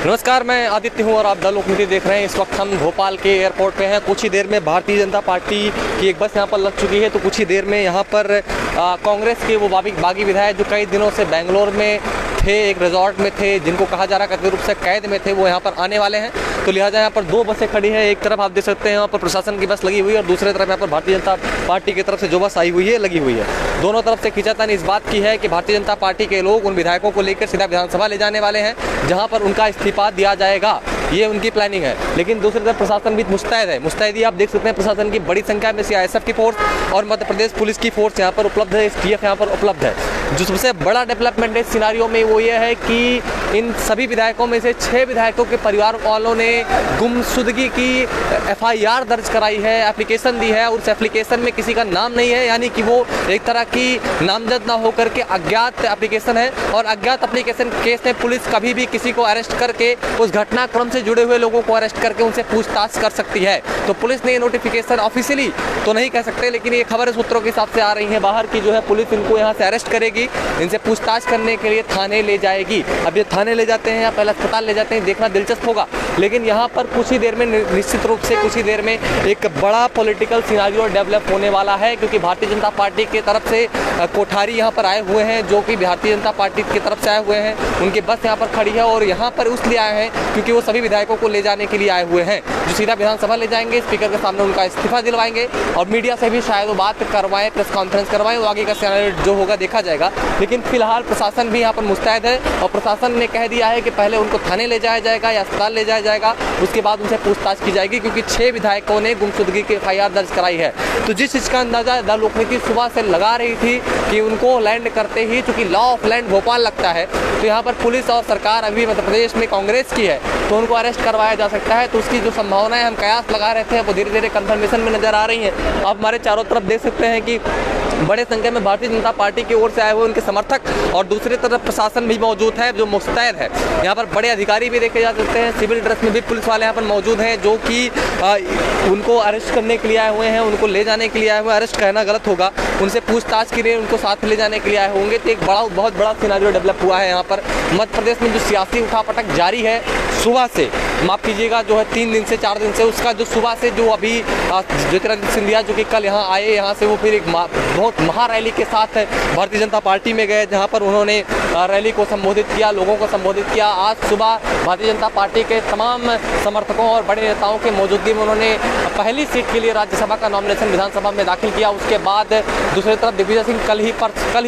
नमस्कार, मैं आदित्य हूं और आप द लोकनीति देख रहे हैं। इस वक्त हम भोपाल के एयरपोर्ट पे हैं। कुछ ही देर में भारतीय जनता पार्टी की एक बस यहां पर लग चुकी है, तो कुछ ही देर में यहां पर कांग्रेस के वो बागी विधायक जो कई दिनों से बेंगलोर में थे, एक रिजॉर्ट में थे, जिनको कहा जा रहा है कथित रूप से कैद में थे, वो यहाँ पर आने वाले हैं। तो लिहाजा यहाँ पर दो बसें खड़ी हैं। एक तरफ आप देख सकते हैं यहाँ पर प्रशासन की बस लगी हुई है और दूसरी तरफ यहाँ पर भारतीय जनता पार्टी की तरफ से जो बस आई हुई है लगी हुई है। दोनों तरफ से खींचातानी इस बात की है कि भारतीय जनता पार्टी के लोग उन विधायकों को लेकर सीधा विधानसभा ले जाने वाले हैं, जहाँ पर उनका इस्तीफा दिया जाएगा। ये उनकी प्लानिंग है। लेकिन दूसरी तरफ प्रशासन भी मुस्तैद है। मुस्तैदी आप देख सकते हैं, प्रशासन की बड़ी संख्या में सीआईएसएफ की फोर्स और मध्य प्रदेश पुलिस की फोर्स यहाँ पर उपलब्ध है, एसटीएफ यहाँ पर उपलब्ध है। जो सबसे बड़ा डेवलपमेंट इस सिनारियो में वो ये है कि इन सभी विधायकों में से 6 विधायकों के परिवार वालों ने गुमशुदगी की एफआईआर दर्ज कराई है, एप्लीकेशन दी है। और उस एप्लीकेशन में किसी का नाम नहीं है, यानी कि वो एक तरह की नामजद ना होकर के अज्ञात एप्लीकेशन है। और अज्ञात एप्लीकेशन केस में पुलिस कभी भी किसी को अरेस्ट करके उस घटनाक्रम से जुड़े हुए लोगों को अरेस्ट करके उनसे पूछताछ कर सकती है। तो पुलिस ने ये नोटिफिकेशन ऑफिशियली तो नहीं कह सकते, लेकिन ये खबर सूत्रों के हिसाब से आ रही है बाहर की, जो है पुलिस इनको यहाँ से अरेस्ट करेगी, इनसे पूछताछ करने के लिए थाने ले जाएगी। अब ये थाने ले जाते हैं या पहले अस्पताल ले जाते हैं, देखना दिलचस्प होगा। लेकिन यहाँ पर कुछ ही देर में, निश्चित रूप से कुछ ही देर में एक बड़ा पॉलिटिकल सिनारियो डेवलप होने वाला है, क्योंकि भारतीय जनता पार्टी की तरफ से कोठारी यहाँ पर आए हुए हैं, जो कि भारतीय जनता पार्टी की तरफ से आए हुए हैं। उनकी बस यहाँ पर खड़ी है और यहाँ पर इसलिए आए हैं क्योंकि वो सभी विधायकों को ले जाने के लिए आए हुए हैं, जो सीधा विधानसभा ले जाएंगे, स्पीकर के सामने उनका इस्तीफा दिलवाएंगे और मीडिया से भी शायद वो बात करवाएं, प्रेस कॉन्फ्रेंस करवाएं। वो आगे का सिनारियो जो होगा देखा जाएगा। लेकिन फिलहाल प्रशासन भी यहाँ पर मुस्तैद है और प्रशासन ने कह दिया है कि पहले उनको थाने ले जाया जाएगा या अस्पताल ले जाया जाएगा, उसके बाद उनसे पूछताछ की जाएगी, क्योंकि 6 विधायकों ने गुमशुदगी की एफआईआर दर्ज कराई है। तो जिस चीज़ का अंदाजा द लोकनीति सुबह से लगा रही थी कि उनको लैंड करते ही, चूंकि लॉ ऑफ लैंड भोपाल लगता है, तो यहाँ पर पुलिस और सरकार अभी मध्य प्रदेश में कांग्रेस की है, तो उनको अरेस्ट करवाया जा सकता है। तो उसकी जो संभावनाएं हम कयास लगा रहे थे वो धीरे धीरे कंफर्मेशन में नजर आ रही हैं। आप हमारे चारों तरफ देख सकते हैं कि बड़े संख्या में भारतीय जनता पार्टी की ओर से आए हुए उनके समर्थक और दूसरी तरफ प्रशासन भी मौजूद है जो मुस्तैद है। यहाँ पर बड़े अधिकारी भी देखे जा सकते हैं, सिविल ड्रेस में भी पुलिस वाले यहाँ पर मौजूद हैं, जो कि उनको अरेस्ट करने के लिए आए हुए हैं, उनको ले जाने के लिए आए हुए हैं। अरेस्ट कहना गलत होगा, उनसे पूछताछ के लिए उनको साथ ले जाने के लिए आए होंगे। तो एक बहुत बड़ा सिनारियो डेवलप हुआ है यहाँ पर। मध्य प्रदेश में जो सियासी उठापटक जारी है सुबह से, माफ़ कीजिएगा, जो है 3 दिन से 4 दिन से, उसका जो सुबह से जो अभी ज्योतिरादित्य सिंधिया जो कि कल यहाँ आए, यहाँ से वो फिर एक बहुत महारैली के साथ भारतीय जनता पार्टी में गए, जहाँ पर उन्होंने रैली को संबोधित किया, लोगों को संबोधित किया। आज सुबह भारतीय जनता पार्टी के तमाम समर्थकों और बड़े नेताओं के मौजूदगी में उन्होंने पहली सीट के लिए राज्यसभा का नॉमिनेशन विधानसभा में दाखिल किया। उसके बाद दूसरी तरफ दिग्विजय सिंह कल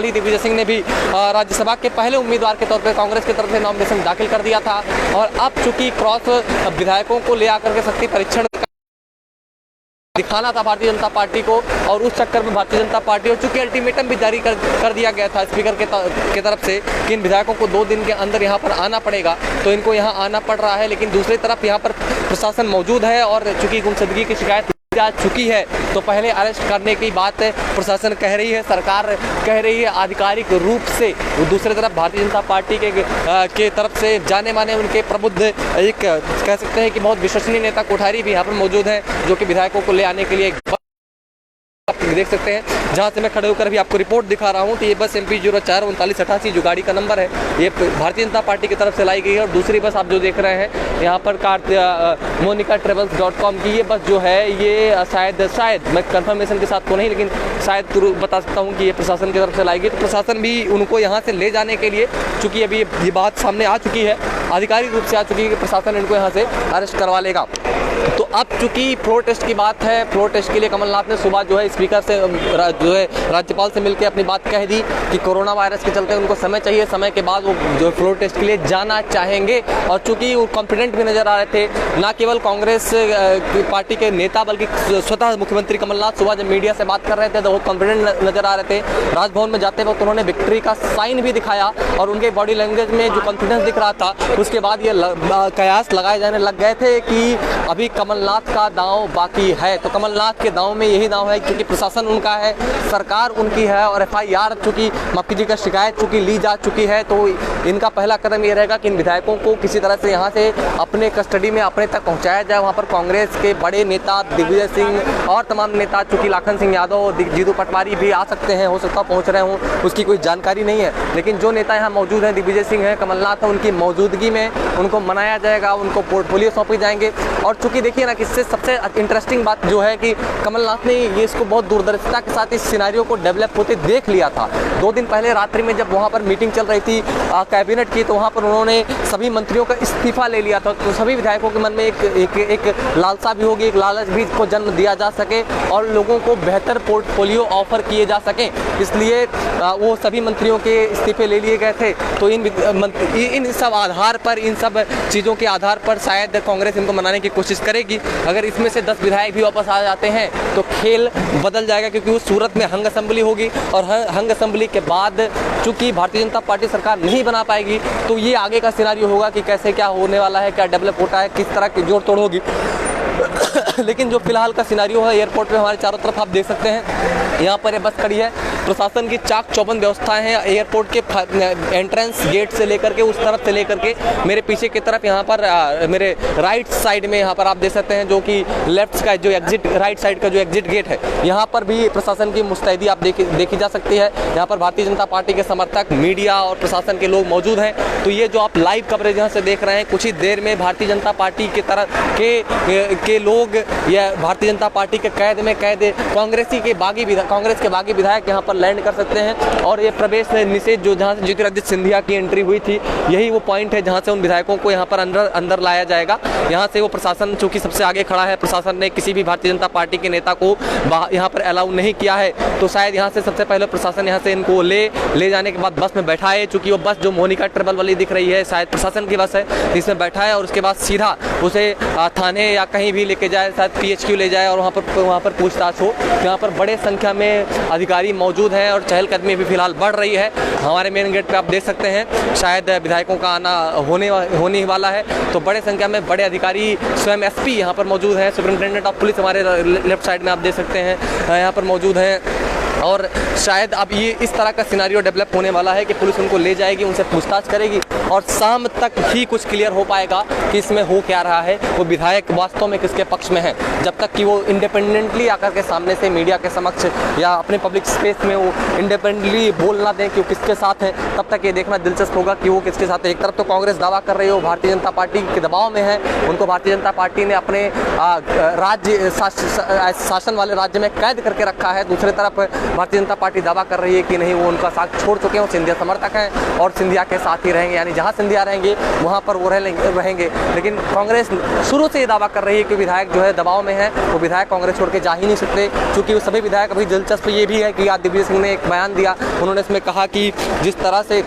ही दिग्विजय सिंह ने भी राज्यसभा के पहले उम्मीदवार के तौर पर कांग्रेस की तरफ से नॉमिनेशन दाखिल कर दिया था। और अब चूंकि क्रॉस विधायकों को ले आकर के शक्ति परीक्षण दिखाना था भारतीय जनता पार्टी को, और उस चक्कर में भारतीय जनता पार्टी, और चूंकि अल्टीमेटम भी जारी कर दिया गया था स्पीकर के तरफ से कि इन विधायकों को 2 दिन के अंदर यहाँ पर आना पड़ेगा, तो इनको यहाँ आना पड़ रहा है। लेकिन दूसरी तरफ यहाँ पर प्रशासन मौजूद है और चूंकि गुमशुदगी की शिकायत जा चुकी है, तो पहले अरेस्ट करने की बात प्रशासन कह रही है, सरकार कह रही है आधिकारिक रूप से। दूसरी तरफ भारतीय जनता पार्टी के तरफ से जाने माने उनके प्रबुद्ध, एक कह सकते हैं कि बहुत विश्वसनीय नेता कोठारी भी यहाँ पर मौजूद हैं, जो कि विधायकों को ले आने के लिए आप देख सकते हैं। जहाँ से मैं खड़े होकर भी आपको रिपोर्ट दिखा रहा हूँ, तो ये बस MP 043988 जो गाड़ी का नंबर है, ये भारतीय जनता पार्टी की तरफ से लाई गई है। और दूसरी बस आप जो देख रहे हैं यहाँ पर मोनिका ट्रेवल्स.com की ये बस जो है, ये शायद मैं कंफर्मेशन के साथ तो नहीं, लेकिन शायद बता सकता हूँ कि ये प्रशासन की तरफ से लाई गई। तो प्रशासन भी उनको यहाँ से ले जाने के लिए, चूँकि अभी ये बात सामने आ चुकी है, आधिकारिक रूप से आ चुकी है कि प्रशासन इनको यहाँ से अरेस्ट करवा लेगा। तो अब चूंकि फ्लोर टेस्ट की बात है, फ्लोर टेस्ट के लिए कमलनाथ ने सुबह जो है स्पीकर से, जो है राज्यपाल से मिलकर अपनी बात कह दी कि कोरोना वायरस के चलते उनको समय चाहिए, समय के बाद वो जो फ्लोर टेस्ट के लिए जाना चाहेंगे। और चूंकि वो कॉन्फिडेंट भी नजर आ रहे थे, ना केवल कांग्रेस पार्टी के नेता बल्कि स्वतः मुख्यमंत्री कमलनाथ सुबह जब मीडिया से बात कर रहे थे तो वो कॉन्फिडेंट नजर आ रहे थे। राजभवन में जाते वक्त उन्होंने विक्ट्री का साइन भी दिखाया और उनके बॉडी लैंग्वेज में जो कॉन्फिडेंस दिख रहा था, उसके बाद ये कयास लगाए जाने लग गए थे कि अभी कमलनाथ का दांव बाकी है। तो कमलनाथ के दांव में यही दांव है, क्योंकि प्रशासन उनका है, सरकार उनकी है और FIR चूँकि माफ कीजिएगा शिकायत चूँकि ली जा चुकी है, तो इनका पहला कदम ये रहेगा कि इन विधायकों को किसी तरह से यहाँ से अपने कस्टडी में अपने तक पहुँचाया जाए। वहाँ पर कांग्रेस के बड़े नेता दिग्विजय सिंह और तमाम नेता चूँकि लाखन सिंह यादव, जीतू पटवारी भी आ सकते हैं, हो सकता है पहुँच रहे हों, उसकी कोई जानकारी नहीं है। लेकिन जो नेता यहाँ मौजूद हैं, दिग्विजय सिंह हैं, कमलनाथ हैं, उनकी मौजूदगी में उनको मनाया जाएगा, उनको पोर्टफोलियो सौंपे जाएंगे। और चूँकि देखिए ना, किससे सबसे इंटरेस्टिंग बात जो है कि कमलनाथ ने ये इसको बहुत दूरदर्शिता के साथ इस सिनेरियो को डेवलप होते देख लिया था। 2 दिन पहले रात्रि में जब वहाँ पर मीटिंग चल रही थी कैबिनेट की, तो वहाँ पर उन्होंने सभी मंत्रियों का इस्तीफा ले लिया था। तो सभी विधायकों के मन में एक लालसा भी होगी, एक लालच भी को जन्म दिया जा सके और लोगों को बेहतर पोर्टफोलियो ऑफर किए जा सकें, इसलिए वो सभी मंत्रियों के इस्तीफे ले लिए गए थे। तो इन सब आधार पर, इन सब चीज़ों के आधार पर शायद कांग्रेस इनको मनाने की कोशिश करेगी। अगर इसमें से 10 विधायक भी वापस आ जाते हैं तो खेल बदल जाएगा, क्योंकि उस सूरत में हंग असेंबली होगी और हंग असेंबली के बाद चूँकि भारतीय जनता पार्टी सरकार नहीं बना पाएगी, तो ये आगे का सिनेरियो होगा कि कैसे क्या होने वाला है, क्या डेवलप होता है, किस तरह की जोड़ तोड़ होगी। लेकिन जो फिलहाल का सिनेरियो है, एयरपोर्ट पे हमारे चारों तरफ आप देख सकते हैं, यहाँ पर ये बस खड़ी है, प्रशासन की चाक चौबंद व्यवस्थाएं हैं। एयरपोर्ट के एंट्रेंस गेट से लेकर के उस तरफ से लेकर के मेरे पीछे की तरफ यहाँ पर मेरे राइट साइड में यहाँ पर आप देख सकते हैं, जो कि लेफ्ट का जो एग्जिट, राइट साइड का जो एग्जिट गेट है, यहाँ पर भी प्रशासन की मुस्तैदी आप देखी जा सकती है। यहाँ पर भारतीय जनता पार्टी के समर्थक, मीडिया और प्रशासन के लोग मौजूद हैं। तो ये जो आप लाइव कवरेज यहाँ से देख रहे हैं, कुछ ही देर में भारतीय जनता पार्टी की तरफ के लोग या भारतीय जनता पार्टी के कैद में कैद कांग्रेस के बागी विधायक यहाँ पर लैंड कर सकते हैं। और ये प्रवेश निषेध जो जहाँ से ज्योतिरादित्य सिंधिया की एंट्री हुई थी, यही वो पॉइंट है जहाँ से उन विधायकों को यहाँ पर अंदर लाया जाएगा। यहाँ से वो प्रशासन चूँकि सबसे आगे खड़ा है, प्रशासन ने किसी भी भारतीय जनता पार्टी के नेता को यहाँ पर अलाउ नहीं किया है, तो शायद यहाँ से सबसे पहले प्रशासन यहाँ से इनको ले जाने के बाद बस में बैठाए। चूँकि वो बस जो मोनिका ट्रेवल वाली दिख रही है, शायद प्रशासन की बस है, जिसमें बैठाए और उसके बाद सीधा उसे थाने या कहीं भी लेके जाए, शायद PHQ ले जाए और वहाँ पर पूछताछ हो। यहाँ पर बड़े संख्या में अधिकारी मौजूद हैं और चहलकदमी भी फिलहाल बढ़ रही है। हमारे मेन गेट पे आप देख सकते हैं, शायद विधायकों का आना होने ही वाला है। तो बड़े संख्या में बड़े अधिकारी, स्वयं SP यहाँ पर मौजूद हैं, सुपरिटेंडेंट ऑफ पुलिस हमारे लेफ्ट साइड में आप देख सकते हैं यहाँ पर मौजूद हैं। और शायद अब ये इस तरह का सिनेरियो डेवलप होने वाला है कि पुलिस उनको ले जाएगी, उनसे पूछताछ करेगी और शाम तक ही कुछ क्लियर हो पाएगा कि इसमें हो क्या रहा है, वो विधायक वास्तव में किसके पक्ष में है। जब तक कि वो इंडिपेंडेंटली आकर के सामने से मीडिया के समक्ष या अपने पब्लिक स्पेस में वो इंडिपेंडेंटली बोल ना दें कि वो किसके साथ है, तब तक ये देखना दिलचस्प होगा कि वो किसके साथ है। एक तरफ तो कांग्रेस दावा कर रही है वो भारतीय जनता पार्टी के दबाव में है, उनको भारतीय जनता पार्टी ने अपने राज्य शासन वाले राज्य में कैद करके रखा है। दूसरी तरफ भारतीय जनता पार्टी दावा कर रही है कि नहीं, वो उनका साथ छोड़ चुके हैं, वो सिंधिया समर्थक हैं और सिंधिया के साथ ही रहेंगे, यानी जहां सिंधिया रहेंगे वहां पर वो रहेंगे। लेकिन कांग्रेस शुरू से ये दावा कर रही है कि विधायक जो है दबाव में है, वो विधायक कांग्रेस छोड़ के जा ही नहीं सकते। चूँकि वो सभी विधायक, अभी दिलचस्प ये भी है कि आज दिग्विजय सिंह ने एक बयान दिया, उन्होंने इसमें कहा कि जिस तरह से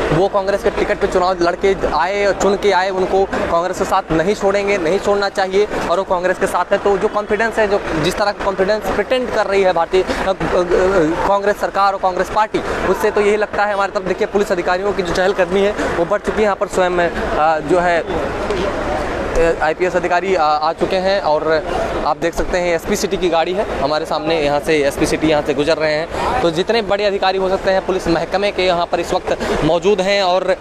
वो कांग्रेस के टिकट पे चुनाव लड़के आए और चुन के आए, उनको कांग्रेस के साथ नहीं छोड़ेंगे, नहीं छोड़ना चाहिए और वो कांग्रेस के साथ है। तो जो कॉन्फिडेंस है, जो जिस तरह का कॉन्फिडेंस प्रिटेंड कर रही है भारतीय कांग्रेस सरकार और कांग्रेस पार्टी, उससे तो यही लगता है। हमारी तरफ देखिए पुलिस अधिकारियों की जो चहलकदमी है वो बढ़ चुकी है। यहाँ पर स्वयं जो है IPS अधिकारी आ चुके हैं और आप देख सकते हैं SP सिटी की गाड़ी है हमारे सामने, यहाँ से SP सिटी यहाँ से गुजर रहे हैं। तो जितने बड़े अधिकारी हो सकते हैं पुलिस महकमे के यहाँ पर इस वक्त मौजूद हैं और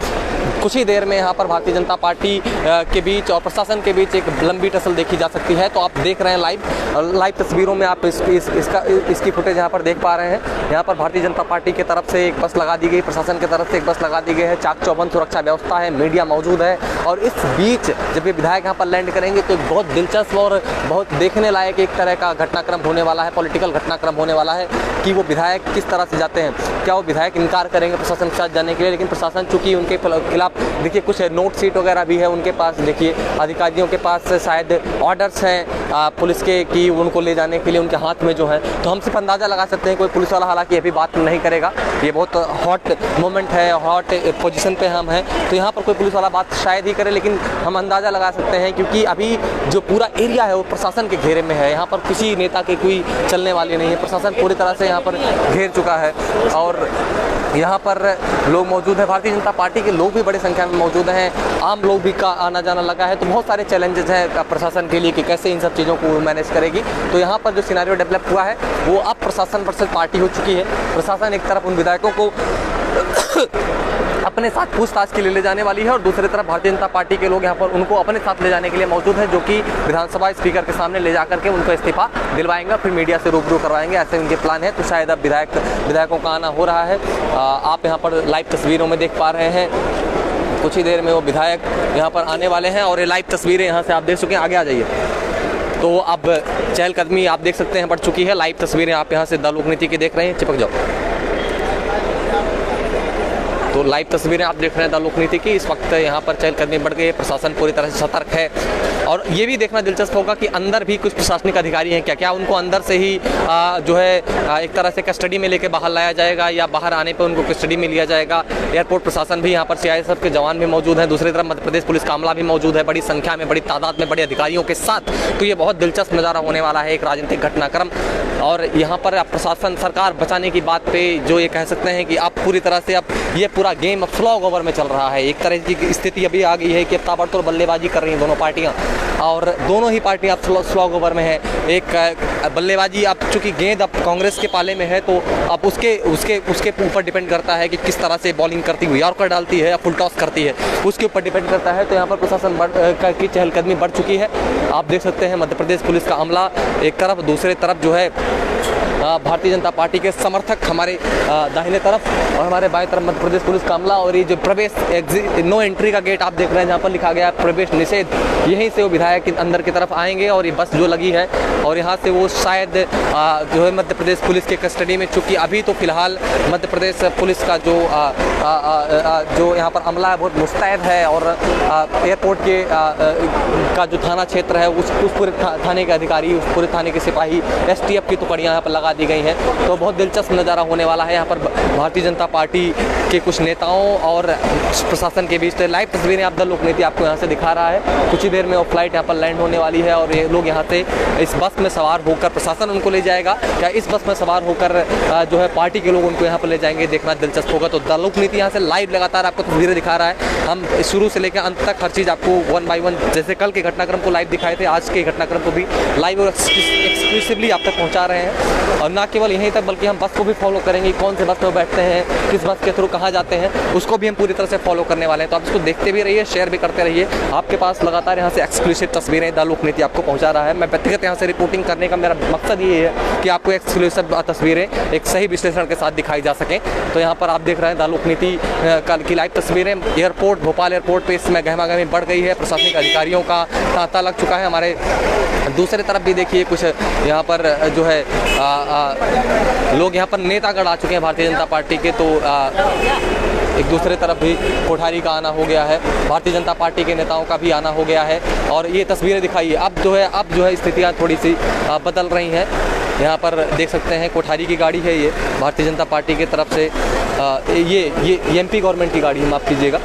कुछ ही देर में यहाँ पर भारतीय जनता पार्टी के बीच और प्रशासन के बीच एक लंबी टसल देखी जा सकती है। तो आप देख रहे हैं लाइव तस्वीरों में आप इसकी फुटेज यहाँ पर देख पा रहे हैं। यहाँ पर भारतीय जनता पार्टी की तरफ से एक बस लगा दी गई, प्रशासन की तरफ से एक बस लगा दी गई है, चाक चौबंद सुरक्षा व्यवस्था है, मीडिया मौजूद है। और इस बीच जब ये विधायक यहाँ पर लैंड करेंगे तो एक बहुत दिलचस्प और बहुत देखने लायक एक तरह का घटनाक्रम होने वाला है, पॉलिटिकल घटनाक्रम होने वाला है कि वो विधायक किस तरह से जाते हैं। क्या वो विधायक इनकार करेंगे प्रशासन के साथ जाने के लिए, लेकिन प्रशासन चूँकि उनके खिलाफ देखिए कुछ नोट सीट वगैरह भी है उनके पास, देखिए अधिकारियों के पास शायद ऑर्डर्स हैं पुलिस के कि उनको ले जाने के लिए उनके हाथ में जो है। तो हम सिर्फ अंदाज़ा लगा सकते हैं, कोई पुलिस वाला हालांकि अभी बात नहीं करेगा, ये बहुत हॉट मोमेंट है, हॉट पोजीशन पे हम हैं, तो यहाँ पर कोई पुलिस वाला बात शायद ही करे, लेकिन हम अंदाज़ा लगा सकते हैं क्योंकि अभी जो पूरा एरिया है वो प्रशासन के घेरे में है। यहाँ पर किसी नेता की कोई चलने वाली नहीं है, प्रशासन पूरी तरह से यहाँ यहाँ पर घेर चुका है और यहाँ पर लोग मौजूद हैं। भारतीय जनता पार्टी के लोग भी बड़ी संख्या में मौजूद हैं, आम लोग भी का आना जाना लगा है। तो बहुत सारे चैलेंजेस हैं प्रशासन के लिए कि कैसे इन सब चीज़ों को मैनेज करेगी। तो यहाँ पर जो सिनेरियो डेवलप हुआ है वो अब प्रशासन वर्सेस पार्टी हो चुकी है। प्रशासन एक तरफ उन विधायकों को अपने साथ पूछताछ के लिए ले जाने वाली है और दूसरी तरफ भारतीय जनता पार्टी के लोग यहाँ पर उनको अपने साथ ले जाने के लिए मौजूद हैं, जो कि विधानसभा स्पीकर के सामने ले जाकर के उनको इस्तीफा दिलवाएंगे, फिर मीडिया से रूबरू करवाएंगे, ऐसे उनके प्लान है। तो शायद अब विधायकों का आना हो रहा है। आप यहाँ पर लाइव तस्वीरों में देख पा रहे हैं, कुछ ही देर में वो विधायक यहाँ पर आने वाले हैं और ये लाइव तस्वीरें यहाँ से आप देख चुके हैं। आगे आ जाइए। तो अब चहलकदमी आप देख सकते हैं बढ़ चुकी है। लाइव तस्वीरें आप यहाँ से द लोक नीति की देख रहे हैं, चिपक जाओ। तो लाइव तस्वीरें आप देख रहे हैं द लोक नीति की। इस वक्त यहाँ पर चहलकदमी बढ़ गई है, प्रशासन पूरी तरह से सतर्क है और ये भी देखना दिलचस्प होगा कि अंदर भी कुछ प्रशासनिक अधिकारी हैं क्या उनको अंदर से ही जो है एक तरह से कस्टडी में लेके बाहर लाया जाएगा या बाहर आने पर उनको कस्टडी में लिया जाएगा। एयरपोर्ट प्रशासन भी यहाँ पर CISF के जवान भी मौजूद हैं, दूसरी तरफ मध्य प्रदेश पुलिस का अमला भी मौजूद है बड़ी संख्या में, बड़ी तादाद में, बड़े अधिकारियों के साथ। तो ये बहुत दिलचस्प नज़ारा होने वाला है, एक राजनीतिक घटनाक्रम। और यहाँ पर प्रशासन सरकार बचाने की बात पे जो ये कह सकते हैं कि अब पूरी तरह से अब ये पूरा गेम अब स्लो ओवर में चल रहा है। एक तरह की स्थिति अभी आ गई है कि अब ताबड़तोड़ बल्लेबाजी कर रही हैं दोनों पार्टियां और दोनों ही पार्टियां अब स्लो ओवर में है। एक बल्लेबाजी अब चूंकि गेंद अब कांग्रेस के पाले में है तो अब उसके ऊपर डिपेंड करता है कि किस तरह से बॉलिंग करती हुई यॉर्कर डालती है या फुल टॉस करती है, उसके ऊपर डिपेंड करता है। तो यहाँ पर प्रशासन की चहलकदमी बढ़ चुकी है। आप देख सकते हैं मध्य प्रदेश पुलिस का अमला एक तरफ, दूसरे तरफ जो है भारतीय जनता पार्टी के समर्थक हमारे दाहिने तरफ और हमारे बाएं तरफ मध्य प्रदेश पुलिस का अमला। और ये जो प्रवेश नो एंट्री का गेट आप देख रहे हैं जहाँ पर लिखा गया है प्रवेश निषेध, यहीं से वो विधायक अंदर की तरफ आएंगे और ये बस जो लगी है और यहाँ से वो शायद जो है मध्य प्रदेश पुलिस के कस्टडी में, चूँकि अभी तो फिलहाल मध्य प्रदेश पुलिस का जो यहाँ पर अमला है बहुत मुस्तैद है और एयरपोर्ट के का जो थाना क्षेत्र है उस पूरे थाने के अधिकारी, उस पूरे थाने के सिपाही, STF की टुकड़ियाँ यहाँ पर लगा दी गई हैं। तो बहुत दिलचस्प नज़ारा होने वाला है यहाँ पर भारतीय जनता पार्टी के कुछ नेताओं और प्रशासन के बीच। तो लाइव तस्वीरें आप द लोक नीति आपको यहाँ से दिखा रहा है। कुछ ही देर में वो फ्लाइट यहाँ पर लैंड होने वाली है और ये लोग यहाँ से इस बस में सवार होकर प्रशासन उनको ले जाएगा या इस बस में सवार होकर जो है पार्टी के लोग उनको यहाँ पर ले जाएंगे, देखना दिलचस्प होगा। तो द लोक नीति यहाँ से लाइव लगातार आपको तस्वीरें दिखा रहा है। हम शुरू से लेकर अंत तक हर चीज़ आपको 1 by 1 जैसे कल के घटनाक्रम को लाइव दिखाए थे, आज के घटनाक्रम को भी लाइव और एक्सक्लूसिवली आप तक पहुँचा रहे हैं। और ना केवल यहीं तक बल्कि हम बस को भी फॉलो करेंगे, कौन से बस में बैठते हैं, किस बस के थ्रू कहाँ जाते हैं, उसको भी हम पूरी तरह से फॉलो करने वाले हैं। तो आप इसको देखते भी रहिए, शेयर भी करते रहिए। आपके पास लगातार यहाँ से एक्सक्लूसिव तस्वीरें द लोक नीति आपको पहुँचा रहा है। मैं व्यक्तिगत यहाँ से रिपोर्टिंग करने का मेरा मकसद ये है कि आपको एक्सक्लूसिव तस्वीरें एक सही विश्लेषण के साथ दिखाई जा सकें। तो यहाँ पर आप देख रहे हैं द लोक नीति कल की लाइव तस्वीरें। एयरपोर्ट, भोपाल एयरपोर्ट पर इसमें गहमागहमी बढ़ गई है, प्रशासनिक अधिकारियों का तांता लग चुका है। हमारे दूसरी तरफ भी देखिए कुछ यहाँ पर जो है लोग यहाँ पर नेतागढ़ आ चुके हैं भारतीय जनता पार्टी के। तो एक दूसरे तरफ भी कोठारी का आना हो गया है, भारतीय जनता पार्टी के नेताओं का भी आना हो गया है और ये तस्वीरें दिखाइए। अब जो है स्थितियाँ थोड़ी सी बदल रही हैं। यहाँ पर देख सकते हैं कोठारी की गाड़ी है, ये भारतीय जनता पार्टी की तरफ से ये MP गवर्नमेंट की गाड़ी है, माफ़ कीजिएगा,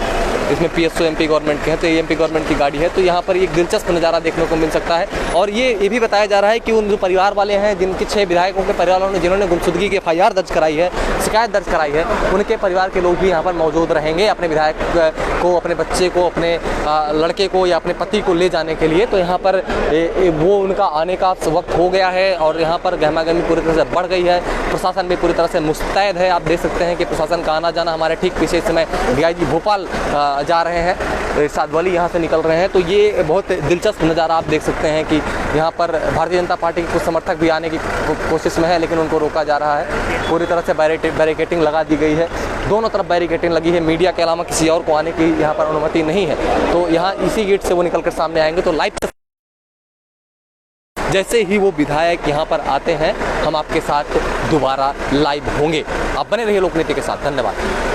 इसमें PSO MP गवर्नमेंट के हैं, तो ये MP गवर्नमेंट की गाड़ी है। तो यहाँ पर एक दिलचस्प नज़ारा देखने को मिल सकता है। और ये भी बताया जा रहा है कि उन जो परिवार वाले हैं, जिनके 6 विधायकों के परिवार वालों ने जिन्होंने गुमशुदगी की FIR दर्ज कराई है, शिकायत दर्ज कराई है, उनके परिवार के लोग भी यहाँ पर मौजूद रहेंगे अपने विधायक को, अपने बच्चे को, अपने लड़के को या अपने पति को ले जाने के लिए। तो यहाँ पर वो उनका आने का वक्त हो गया है और यहाँ पर गहमागहमी पूरी तरह से बढ़ गई है। प्रशासन भी पूरी तरह से मुस्तैद है। आप देख सकते हैं कि प्रशासन का आना जाना, हमारे ठीक पीछे इस समय DIG भोपाल जा रहे हैं, इरशाद वली यहाँ से निकल रहे हैं। तो ये बहुत दिलचस्प नज़ारा आप देख सकते हैं कि यहाँ पर भारतीय जनता पार्टी के कुछ समर्थक भी आने की कोशिश में है, लेकिन उनको रोका जा रहा है। पूरी तरह से बैरिकेटिंग लगा दी गई है, दोनों तरफ बैरिकेटिंग लगी है। मीडिया के अलावा किसी और को आने की यहाँ पर अनुमति नहीं है। तो यहाँ इसी गेट से वो निकल कर सामने आएंगे। तो लाइव जैसे ही वो विधायक यहाँ पर आते हैं हम आपके साथ दोबारा लाइव होंगे। आप बने रहिए लोक नीति के साथ। धन्यवाद।